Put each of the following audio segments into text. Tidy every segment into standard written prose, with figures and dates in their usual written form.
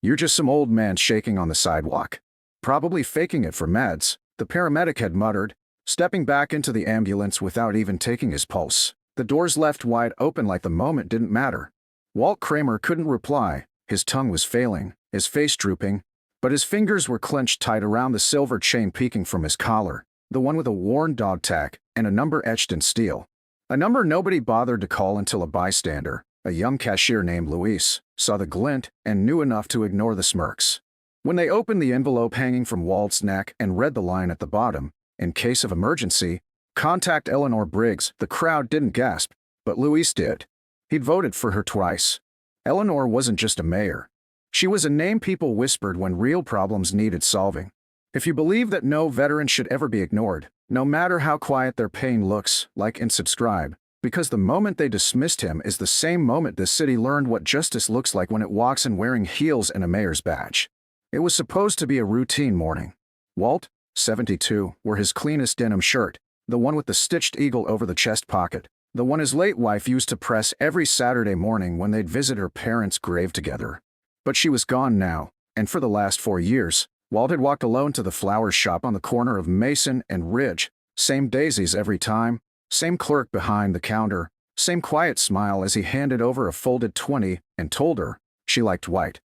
"You're just some old man shaking on the sidewalk. Probably faking it for meds," the paramedic had muttered, stepping back into the ambulance without even taking his pulse. The doors left wide open like the moment didn't matter. Walt Kramer couldn't reply. His tongue was failing, his face drooping, but his fingers were clenched tight around the silver chain peeking from his collar, the one with a worn dog tag and a number etched in steel. A number nobody bothered to call until a bystander, a young cashier named Luis, saw the glint and knew enough to ignore the smirks. When they opened the envelope hanging from Walt's neck and read the line at the bottom, "In case of emergency, contact Eleanor Briggs," the crowd didn't gasp, but Luis did. He'd voted for her twice. Eleanor wasn't just a mayor. She was a name people whispered when real problems needed solving. If you believe that no veteran should ever be ignored, no matter how quiet their pain looks, like and subscribe, because the moment they dismissed him is the same moment this city learned what justice looks like when it walks in wearing heels and a mayor's badge. It was supposed to be a routine morning. Walt, 72, wore his cleanest denim shirt, the one with the stitched eagle over the chest pocket, the one his late wife used to press every Saturday morning when they'd visit her parents' grave together. But she was gone now, and for the last 4 years, Walt had walked alone to the flower shop on the corner of Mason and Ridge, same daisies every time, same clerk behind the counter, same quiet smile as he handed over a folded 20 and told her she liked white,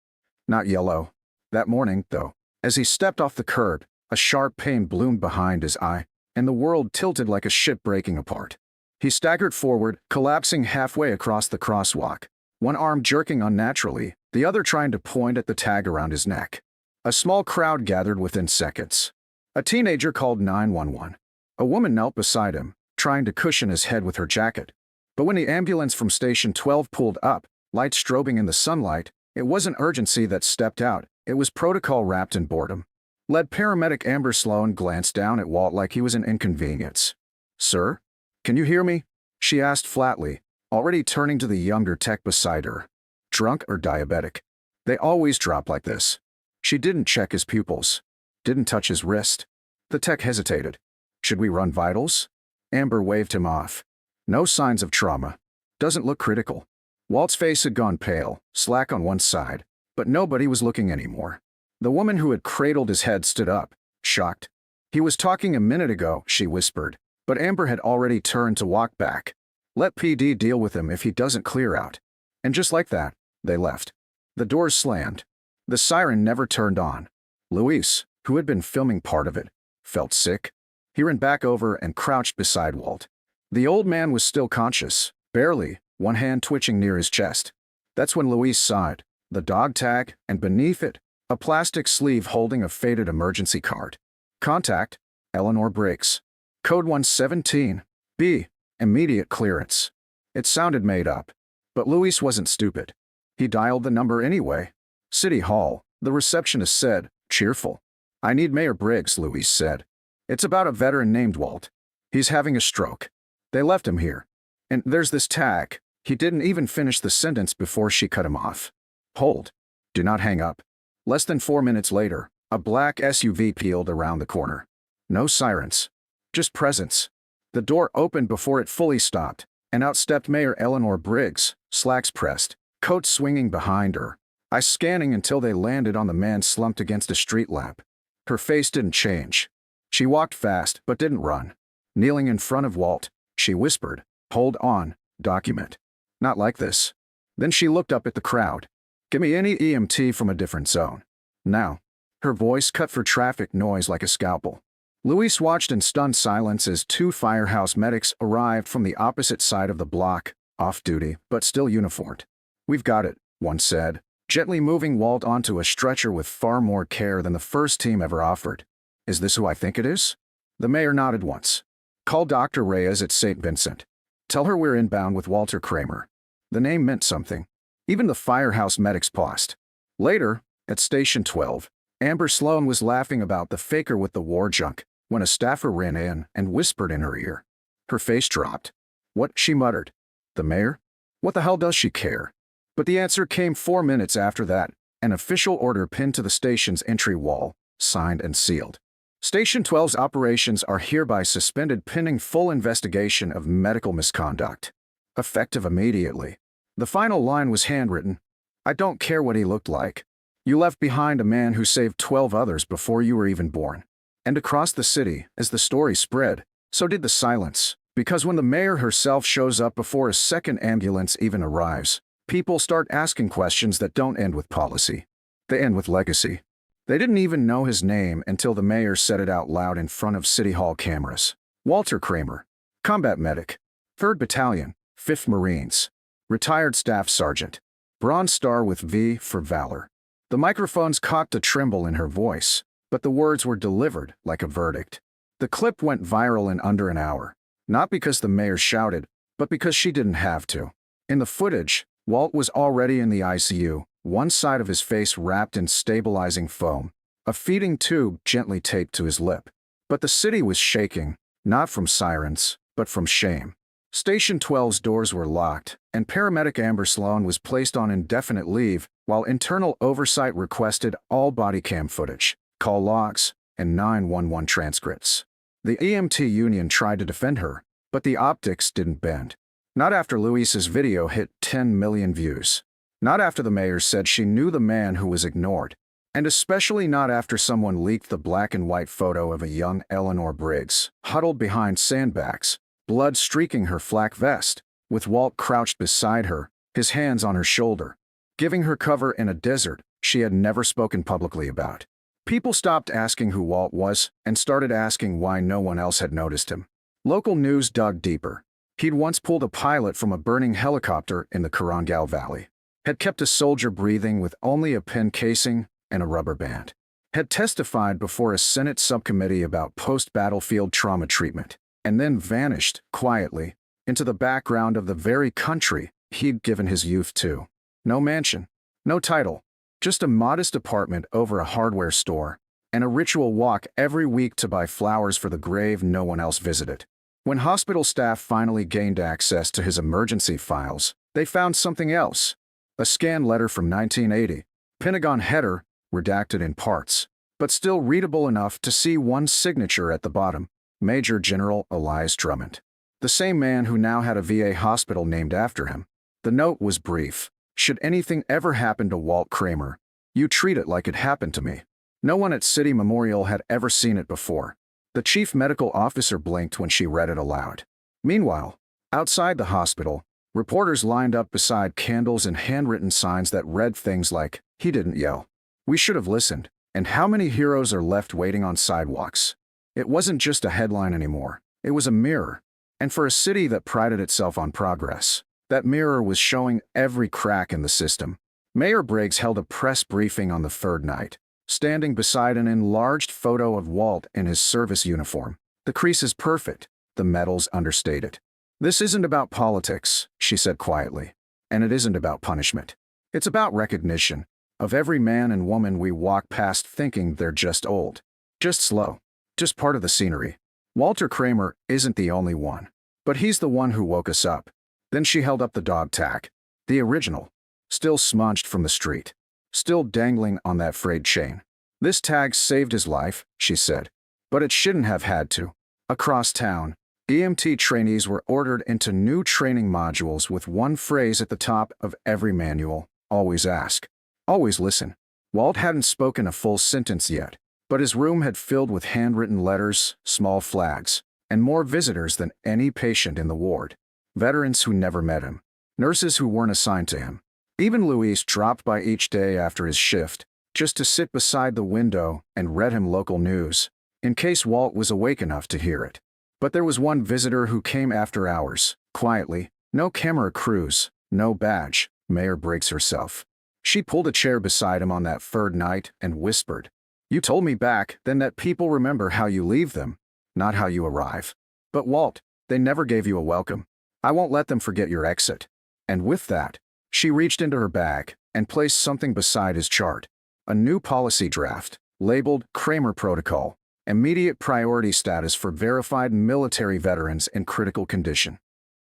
not yellow. That morning, though, as he stepped off the curb, a sharp pain bloomed behind his eye, and the world tilted like a ship breaking apart. He staggered forward, collapsing halfway across the crosswalk, one arm jerking unnaturally, the other trying to point at the tag around his neck. A small crowd gathered within seconds. A teenager called 911. A woman knelt beside him, trying to cushion his head with her jacket. But when the ambulance from Station 12 pulled up, lights strobing in the sunlight, it wasn't urgency that stepped out, it was protocol wrapped in boredom. Lead paramedic Amber Sloan glanced down at Walt like he was an inconvenience. "Sir? Can you hear me?" she asked flatly, already turning to the younger tech beside her. "Drunk or diabetic? They always drop like this." She didn't check his pupils. Didn't touch his wrist. The tech hesitated. "Should we run vitals?" Amber waved him off. "No signs of trauma. Doesn't look critical." Walt's face had gone pale, slack on one side, but nobody was looking anymore. The woman who had cradled his head stood up, shocked. "He was talking a minute ago," she whispered, but Amber had already turned to walk back. "Let PD deal with him if he doesn't clear out." And just like that, they left. The doors slammed. The siren never turned on. Luis, who had been filming part of it, felt sick. He ran back over and crouched beside Walt. The old man was still conscious, barely, one hand twitching near his chest. That's when Luis sighed, the dog tag, and beneath it, a plastic sleeve holding a faded emergency card. "Contact, Eleanor Briggs. Code 117B, immediate clearance." It sounded made up, but Luis wasn't stupid. He dialed the number anyway. "City Hall," the receptionist said, cheerful. "I need Mayor Briggs," Luis said. "It's about a veteran named Walt. He's having a stroke. They left him here. And there's this tag." He didn't even finish the sentence before she cut him off. "Hold. Do not hang up." Less than 4 minutes later, a black SUV peeled around the corner. No sirens. Just presence. The door opened before it fully stopped, and out stepped Mayor Eleanor Briggs, slacks pressed, coat swinging behind her, eyes scanning until they landed on the man slumped against a street lamp. Her face didn't change. She walked fast, but didn't run. Kneeling in front of Walt, she whispered, "Hold on, document. Not like this." Then she looked up at the crowd. "Give me any EMT from a different zone. Now." Her voice cut for traffic noise like a scalpel. Luis watched in stunned silence as 2 firehouse medics arrived from the opposite side of the block, off-duty, but still uniformed. "We've got it," one said, gently moving Walt onto a stretcher with far more care than the first team ever offered. "Is this who I think it is?" The mayor nodded once. "Call Dr. Reyes at St. Vincent. Tell her we're inbound with Walter Kramer." The name meant something. Even the firehouse medics paused. Later, at Station 12, Amber Sloan was laughing about the faker with the war junk when a staffer ran in and whispered in her ear. Her face dropped. "What?" she muttered. "The mayor? What the hell does she care?" But the answer came 4 minutes after that, an official order pinned to the station's entry wall, signed and sealed. Station 12's operations are hereby suspended pending full investigation of medical misconduct. Effective immediately. The final line was handwritten. "I don't care what he looked like. You left behind a man who saved 12 others before you were even born. And across the city, as the story spread, so did the silence. Because when the mayor herself shows up before a second ambulance even arrives, people start asking questions that don't end with policy. They end with legacy. They didn't even know his name until the mayor said it out loud in front of City Hall cameras. Walter Kramer, combat medic, 3rd Battalion, 5th Marines, retired staff sergeant, Bronze Star with V for valor. The microphones caught a tremble in her voice, but the words were delivered like a verdict. The clip went viral in under an hour, not because the mayor shouted, but because she didn't have to. In the footage, Walt was already in the ICU, one side of his face wrapped in stabilizing foam, a feeding tube gently taped to his lip. But the city was shaking, not from sirens, but from shame. Station 12's doors were locked, and paramedic Amber Sloan was placed on indefinite leave, while internal oversight requested all body cam footage, call logs, and 911 transcripts. The EMT union tried to defend her, but the optics didn't bend. Not after Luis's video hit 10 million views. Not after the mayor said she knew the man who was ignored. And especially not after someone leaked the black and white photo of a young Eleanor Briggs, huddled behind sandbags, blood streaking her flak vest, with Walt crouched beside her, his hands on her shoulder, giving her cover in a desert she had never spoken publicly about. People stopped asking who Walt was and started asking why no one else had noticed him. Local news dug deeper. He'd once pulled a pilot from a burning helicopter in the Korangal Valley, had kept a soldier breathing with only a pen casing and a rubber band, had testified before a Senate subcommittee about post-battlefield trauma treatment, and then vanished, quietly, into the background of the very country he'd given his youth to. No mansion, no title, just a modest apartment over a hardware store, and a ritual walk every week to buy flowers for the grave no one else visited. When hospital staff finally gained access to his emergency files, they found something else. A scanned letter from 1980, Pentagon header, redacted in parts, but still readable enough to see one signature at the bottom, Major General Elias Drummond. The same man who now had a VA hospital named after him. The note was brief. Should anything ever happen to Walt Kramer, you treat it like it happened to me. No one at City Memorial had ever seen it before. The chief medical officer blinked when she read it aloud. Meanwhile, outside the hospital, reporters lined up beside candles and handwritten signs that read things like, "He didn't yell. We should have listened. And how many heroes are left waiting on sidewalks?" It wasn't just a headline anymore. It was a mirror. And for a city that prided itself on progress, that mirror was showing every crack in the system. Mayor Briggs held a press briefing on the third night, standing beside an enlarged photo of Walt in his service uniform. The crease is perfect, the medals understated. "This isn't about politics," she said quietly, "and it isn't about punishment. It's about recognition of every man and woman we walk past thinking they're just old, just slow, just part of the scenery. Walter Kramer isn't the only one, but he's the one who woke us up." Then she held up the dog tag, the original, still smudged from the street, still dangling on that frayed chain. "This tag saved his life," she said, "but it shouldn't have had to." Across town, EMT trainees were ordered into new training modules with one phrase at the top of every manual: always ask, always listen. Walt hadn't spoken a full sentence yet, but his room had filled with handwritten letters, small flags, and more visitors than any patient in the ward. Veterans who never met him, nurses who weren't assigned to him. Even Luis dropped by each day after his shift, just to sit beside the window and read him local news, in case Walt was awake enough to hear it. But there was one visitor who came after hours, quietly, no camera crews, no badge, Mayor Briggs herself. She pulled a chair beside him on that third night and whispered, "You told me back then that people remember how you leave them, not how you arrive. But Walt, they never gave you a welcome. I won't let them forget your exit." And with that, she reached into her bag and placed something beside his chart. A new policy draft, labeled Kramer Protocol, immediate priority status for verified military veterans in critical condition.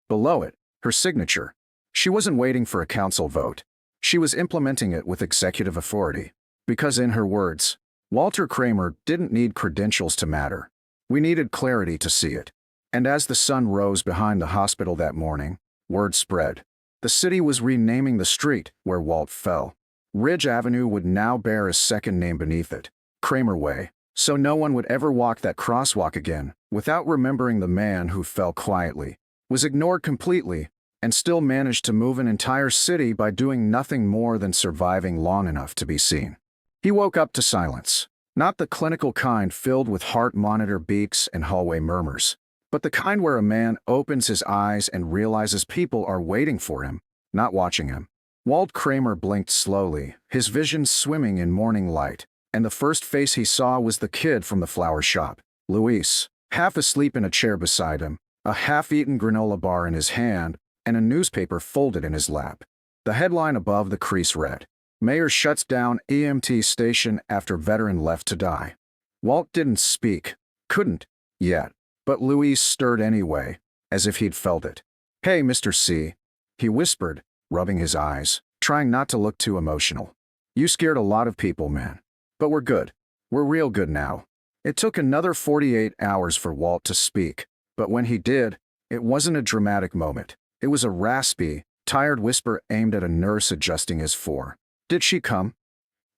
Below it, her signature. She wasn't waiting for a council vote. She was implementing it with executive authority. Because in her words, Walter Kramer didn't need credentials to matter. We needed clarity to see it. And as the sun rose behind the hospital that morning, word spread. The city was renaming the street where Walt fell. Ridge Avenue would now bear a second name beneath it, Kramer Way, so no one would ever walk that crosswalk again without remembering the man who fell quietly, was ignored completely, and still managed to move an entire city by doing nothing more than surviving long enough to be seen. He woke up to silence, not the clinical kind filled with heart monitor beeps and hallway murmurs, but the kind where a man opens his eyes and realizes people are waiting for him, not watching him. Walt Kramer blinked slowly, his vision swimming in morning light, and the first face he saw was the kid from the flower shop, Luis, half asleep in a chair beside him, a half-eaten granola bar in his hand, and a newspaper folded in his lap. The headline above the crease read, "Mayor shuts down EMT station after veteran left to die." Walt didn't speak, couldn't, yet, but Luis stirred anyway, as if he'd felt it. "Hey, Mr. C," he whispered, rubbing his eyes, trying not to look too emotional. "You scared a lot of people, man. But we're good. We're real good now." It took another 48 hours for Walt to speak, but when he did, it wasn't a dramatic moment. It was a raspy, tired whisper aimed at a nurse adjusting his four. "Did she come?"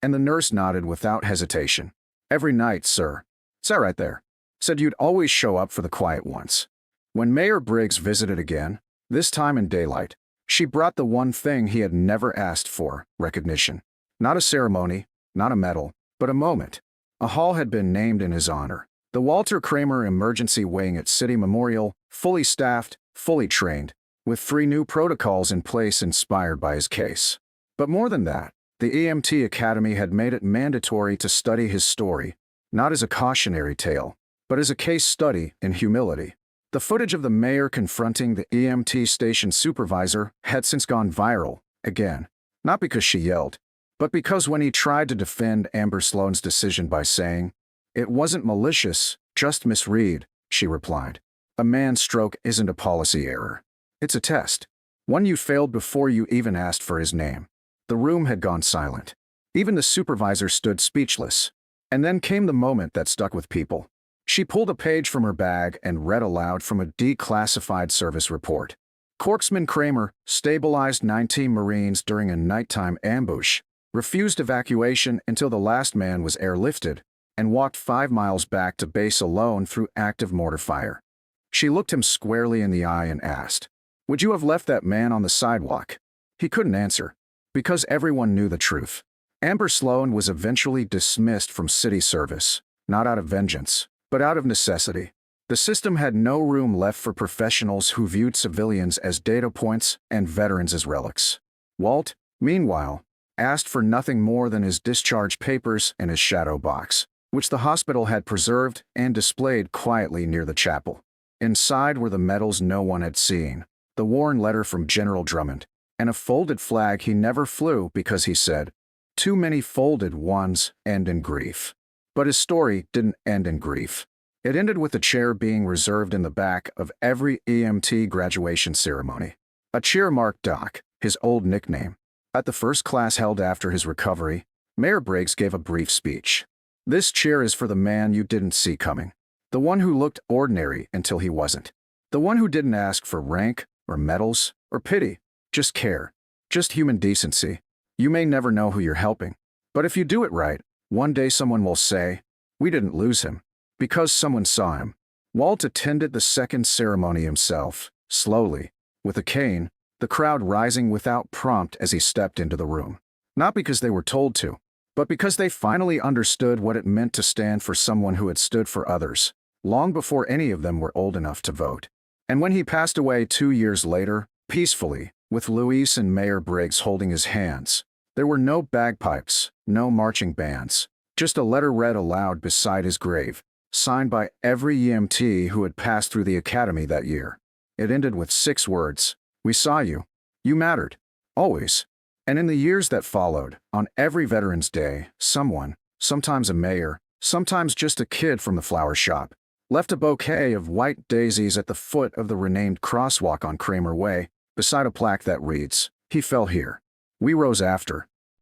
And the nurse nodded without hesitation. "Every night, sir. Sat right there. Said you'd always show up for the quiet ones." When Mayor Briggs visited again, this time in daylight, she brought the one thing he had never asked for, recognition. Not a ceremony, not a medal, but a moment. A hall had been named in his honor. The Walter Kramer Emergency Wing at City Memorial, fully staffed, fully trained, with 3 new protocols in place inspired by his case. But more than that, the EMT Academy had made it mandatory to study his story, not as a cautionary tale, but as a case study in humility. The footage of the mayor confronting the EMT station supervisor had since gone viral, again, not because she yelled, but because when he tried to defend Amber Sloan's decision by saying, "It wasn't malicious, just misread," she replied, "A man's stroke isn't a policy error. It's a test. One you failed before you even asked for his name." The room had gone silent. Even the supervisor stood speechless. And then came the moment that stuck with people. She pulled a page from her bag and read aloud from a declassified service report. "Corksman Kramer stabilized 19 Marines during a nighttime ambush, refused evacuation until the last man was airlifted, and walked 5 miles back to base alone through active mortar fire." She looked him squarely in the eye and asked, "Would you have left that man on the sidewalk?" He couldn't answer, because everyone knew the truth. Amber Sloan was eventually dismissed from city service, not out of vengeance, but out of necessity. The system had no room left for professionals who viewed civilians as data points and veterans as relics. Walt, meanwhile, asked for nothing more than his discharge papers and his shadow box, which the hospital had preserved and displayed quietly near the chapel. Inside were the medals no one had seen, the worn letter from General Drummond, and a folded flag he never flew because he said, "Too many folded ones end in grief." But his story didn't end in grief. It ended with a chair being reserved in the back of every EMT graduation ceremony. A chair marked Doc, his old nickname. At the first class held after his recovery, Mayor Briggs gave a brief speech. "This chair is for the man you didn't see coming. The one who looked ordinary until he wasn't. The one who didn't ask for rank or medals or pity, just care, just human decency. You may never know who you're helping, but if you do it right, one day someone will say, 'We didn't lose him,' because someone saw him." Walt attended the second ceremony himself, slowly, with a cane, the crowd rising without prompt as he stepped into the room. Not because they were told to, but because they finally understood what it meant to stand for someone who had stood for others, long before any of them were old enough to vote. And when he passed away 2 years later, peacefully, with Luis and Mayor Briggs holding his hands, there were no bagpipes, no marching bands, just a letter read aloud beside his grave, signed by every EMT who had passed through the academy that year. It ended with 6 words, "We saw you. You mattered. Always." And in the years that followed, on every Veterans Day, someone, sometimes a mayor, sometimes just a kid from the flower shop, left a bouquet of white daisies at the foot of the renamed crosswalk on Kramer Way, beside a plaque that reads, "He fell here. We rose after."